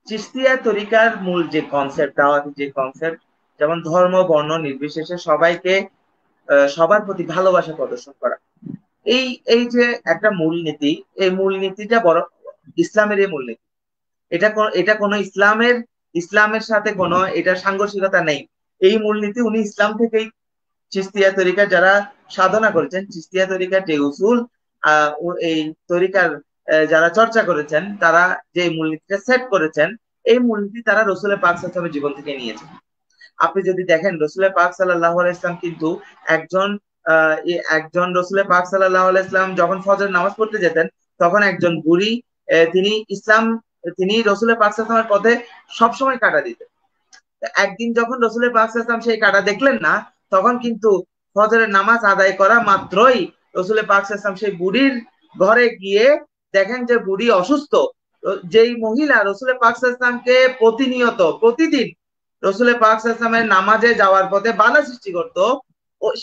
চিশতিয়া তরিকার মূল যে কনসেপ্ট, দাওয়াতি যে কনসেপ্ট, যেমন ধর্ম বর্ণ নির্বিশেষে সবাইকে সবার প্রতি ভালোবাসা প্রদর্শন করা, এই এই যে একটা মূলনীতি, এই মূলনীতিটা বড় ইসলামের এই মূলনীতি। এটা কোনো ইসলামের সাথে কোনো এটা সাংঘর্ষিকতা নেই। এই মূলনীতি উনি ইসলাম থেকেই, চিশতিয়া তরিকা যারা সাধনা করেছেন, চিশতিয়া তরিকার যে উসুল, এই তরিকার যারা চর্চা করেছেন, তারা যে মূলনীতিটা সেট করেছেন, এই মূলনীতি তারা রসুলের পাক সাল্লাল্লাহু আলাইহি ওয়াসাল্লামের জীবন থেকে নিয়েছেন। আপনি যদি দেখেন রসুলের পাক সাল্লাল্লাহু আলাইহি ওয়াসাল্লাম কিন্তু একজন রসুলের পাক সাল্লাল্লাহু আলাইহি ওয়াসাল্লাম যখন ফজর নামাজ পড়তে যেতেন, তখন একজন বুড়ি, তিনি তিনি রসুলের পাক সাল্লাল্লাহু আলাইহি ওয়াসাল্লামের পথে সবসময় কাঁটা দিতেন। একদিন যখন রসুলের পাক সাল্লাল্লাহু আলাইহি ওয়াসাল্লাম সেই কাঁটা দেখলেন না, তখন কিন্তু ফজরের নামাজ আদায় করা মাত্রই রসুলের পাক সাল্লাল্লাহু আলাইহি ওয়াসাল্লাম সেই বুড়ির ঘরে গিয়ে দেখেন যে বুড়ি অসুস্থ। যেই মহিলা রসুলের পাক সাল্লাল্লাহু আলাইহি ওয়াসাল্লামকে প্রতিনিয়ত প্রতিদিন রসুলের পাক সাল্লাল্লাহু আলাইহি ওয়াসাল্লামের নামাজে যাওয়ার পথে বাধা সৃষ্টি করতো,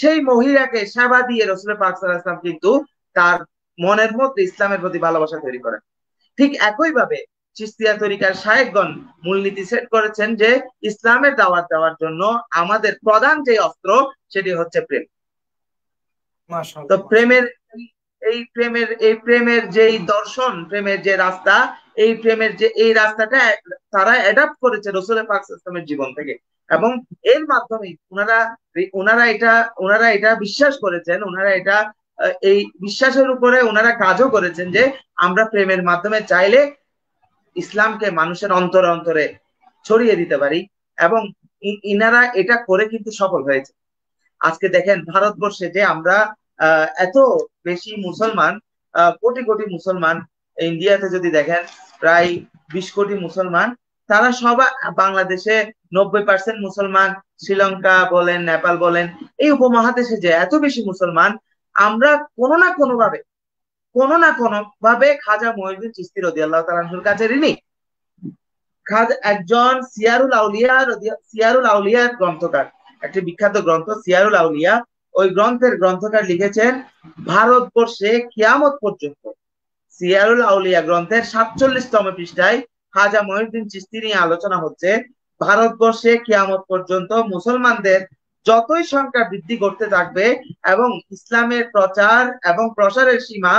সেই মহিলাকে সেবা দিয়ে রসুলের পাক সাল্লাল্লাহু আলাইহি ওয়াসাল্লাম কিন্তু তার মনের মধ্যে ইসলামের প্রতি ভালোবাসা তৈরি করেন। ঠিক একইভাবে চিশতিয়া তরিকার শায়েখগণ মূলনীতি সেট করেছেন যে ইসলামের দাওয়াত দেওয়ার জন্য আমাদের প্রধান যে অস্ত্র, সেটি হচ্ছে প্রেম। তো মাশাআল্লাহ, মাশাআল্লাহ। প্রেমের যে দর্শন, প্রেমের যে রাস্তা, এই রাস্তাটা তারা অ্যাডাপ্ট করেছে রসুলের পাক সাল্লাল্লাহু আলাইহি ওয়াসাল্লামের জীবন থেকে। এবং এর মাধ্যমে ওনারা এটা বিশ্বাস করেছেন, ওনারা এটা এই বিশ্বাসের উপরে ওনারা কাজও করেছেন যে আমরা প্রেমের মাধ্যমে চাইলে ইসলামকে মানুষের অন্তরে অন্তরে ছড়িয়ে দিতে পারি। এবং ইনারা এটা করে কিন্তু সফল হয়েছে। আজকে দেখেন ভারতবর্ষে যে আমরা এত বেশি মুসলমান, কোটি কোটি মুসলমান, ইন্ডিয়াতে যদি দেখেন প্রায় 20 কোটি মুসলমান, তারা সবাই বাংলাদেশে 90% মুসলমান, শ্রীলঙ্কা বলেন নেপাল বলেন, এই উপমহাদেশে যে এত বেশি মুসলমান, আমরা কোনো না কোনো ভাবে খাজা মঈনুদ্দিন চিশতি রাদিয়াল্লাহু তাআলা আনহুর কাছে ঋণী। একজন সিয়ারুল আউলিয়ার গ্রন্থকার, একটি বিখ্যাত গ্রন্থ সিয়ারুল আউলিয়া, ওই গ্রন্থকার লিখেছেন ভারতবর্ষে কিয়ামত পর্যন্ত, সিয়ারুল আউলিয়া গ্রন্থের 47তম পৃষ্ঠায় খাজা মঈনুদ্দিন চিশতি নিয়ে আলোচনা হচ্ছে। ভারতবর্ষে কিয়ামত পর্যন্ত মুসলমানদের যতই সংখ্যা বৃদ্ধি করতে থাকবে এবং ইসলামের প্রচার এবং প্রসারের সীমা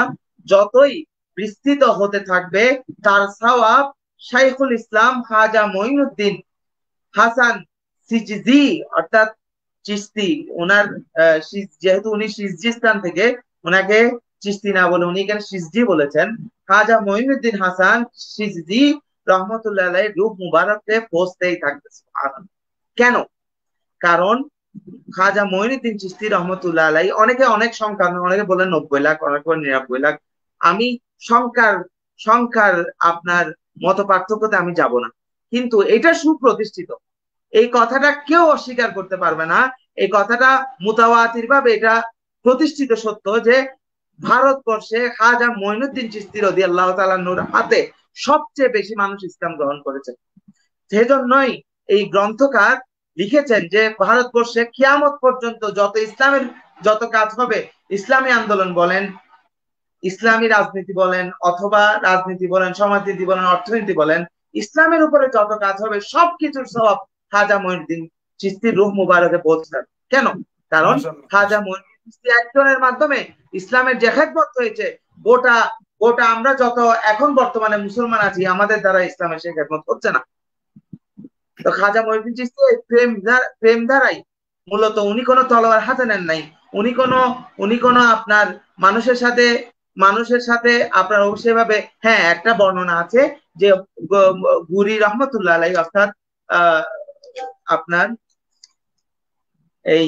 যতই বিস্তৃত হতে থাকবে, তার সওয়াব শাইখুল ইসলাম খাজা মঈনুদ্দিন হাসান সিজদি, অর্থাৎ চিশতি, ওনার যেহেতু উনি সিজদিস্তান থেকে, ওনাকে চিশতি না বলে উনি এখানে সিজদি বলেছেন, খাজা মঈনুদ্দিন হাসান সিজদি রহমতুল্লাহ আলাইহির রূপ মুবারকে পৌঁছতেই থাকবে। কেন? কারণ খাজা মঈনুদ্দিন চিশতি রহমতুল্লাহ আলাইহি, অনেকে অনেক সংখ্যা, অনেকে বলেন 90 লাখ, অনেকে বলেন 99 লাখ। আমি সংখ্যার সংখ্যার আপনার মত পার্থক্যতে আমি যাব না, কিন্তু এটা সুপ্রতিষ্ঠিত, এই কথাটা কেউ অস্বীকার করতে পারবে না। এই কথাটা মুতাওয়াতির ভাবে এটা প্রতিষ্ঠিত সত্য যে ভারতবর্ষে খাজা মঈনুদ্দিন চিশতি রাদিয়াল্লাহু তাআলা আনহুর হাতে সবচেয়ে বেশি মানুষ ইসলাম গ্রহণ করেছে। সেজন্যই এই গ্রন্থকার লিখেছেন যে ভারতবর্ষে কিয়ামত পর্যন্ত যত কাজ হবে, ইসলামী আন্দোলন বলেন, ইসলামী রাজনীতি বলেন, অথবা রাজনীতি বলেন, সমাজনীতি বলেন, অর্থনীতি বলেন, ইসলামের উপরে যত কাজ হবে সবকিছুর সব খাজা মঈনুদ্দিন চিশতির রূহ মুবারকে পৌঁছবে। কেন? কারণ খাজা মঈনুদ্দিন চিশতি একজনের মাধ্যমে ইসলামের যে খেদমত হয়েছে, গোটা গোটা আমরা যত এখন বর্তমানে মুসলমান আছি, আমাদের দ্বারা ইসলামের সেই খেদমত হচ্ছে না। তো খাজা মঈনুদ্দিন চিশতি প্রেম দ্বারাই মূলত, উনি কোনো তলোয়ার হাতে নেন নাই, উনি কোনো আপনার মানুষের সাথে আপনার সেভাবে, হ্যাঁ একটা বর্ণনা আছে যে গুরি রহমতুল্লাহ আলাইহি, অর্থাৎ আপনার এই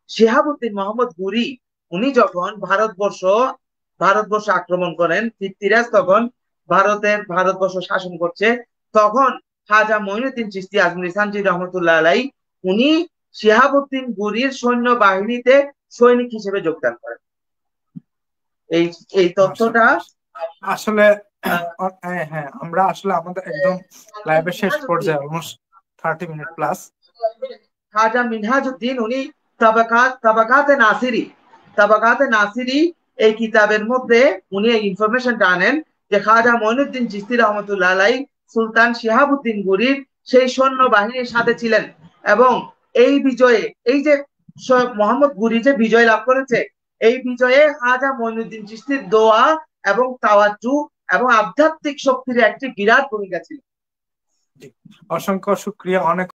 শিহাবুদ্দিন মোহাম্মদ গুরি, উনি যখন ভারতবর্ষ আক্রমণ করেন, পৃথ্বীরাজ তখন ভারতবর্ষ শাসন করছে, তখন খাজা মঈনুদ্দিন চিশতি আজমিরি সানজি রহমতুল্লাহ আলাইহি, উনি শিহাবুদ্দিন গুরির সৈন্য বাহিনীতে সৈনিক হিসেবে যোগদান করেন। এই এই তথ্যটা আসলে হ্যাঁ, আমরা আসলে আমাদের একদম লাইভের শেষ পর্যায়ে, অলমোস্ট 30 মিনিট প্লাস। খাজা মিনহাজউদ্দিন উনি তাবাকাতে নাসিরি এই কিতাবের মধ্যে উনি এই ইনফরমেশনটা আনেন যে খাজা মঈনুদ্দিন চিশতি রহমতুল্লাহ আলাইহি সুলতান শিহাবুদ্দিন ঘুরির সেই সৈন্য বাহিনীর সাথে ছিলেন, এবং এই বিজয়ে, এই যে মোহাম্মদ ঘুরি যে বিজয় লাভ করেছে, এই বিজয়ে খাজা মঈনুদ্দিন চিশতির দোয়া এবং তাওয়াজ্জু এবং আধ্যাত্মিক শক্তির একটি বিরাট ভূমিকা ছিল। অসংখ্য শুকরিয়া, অনেক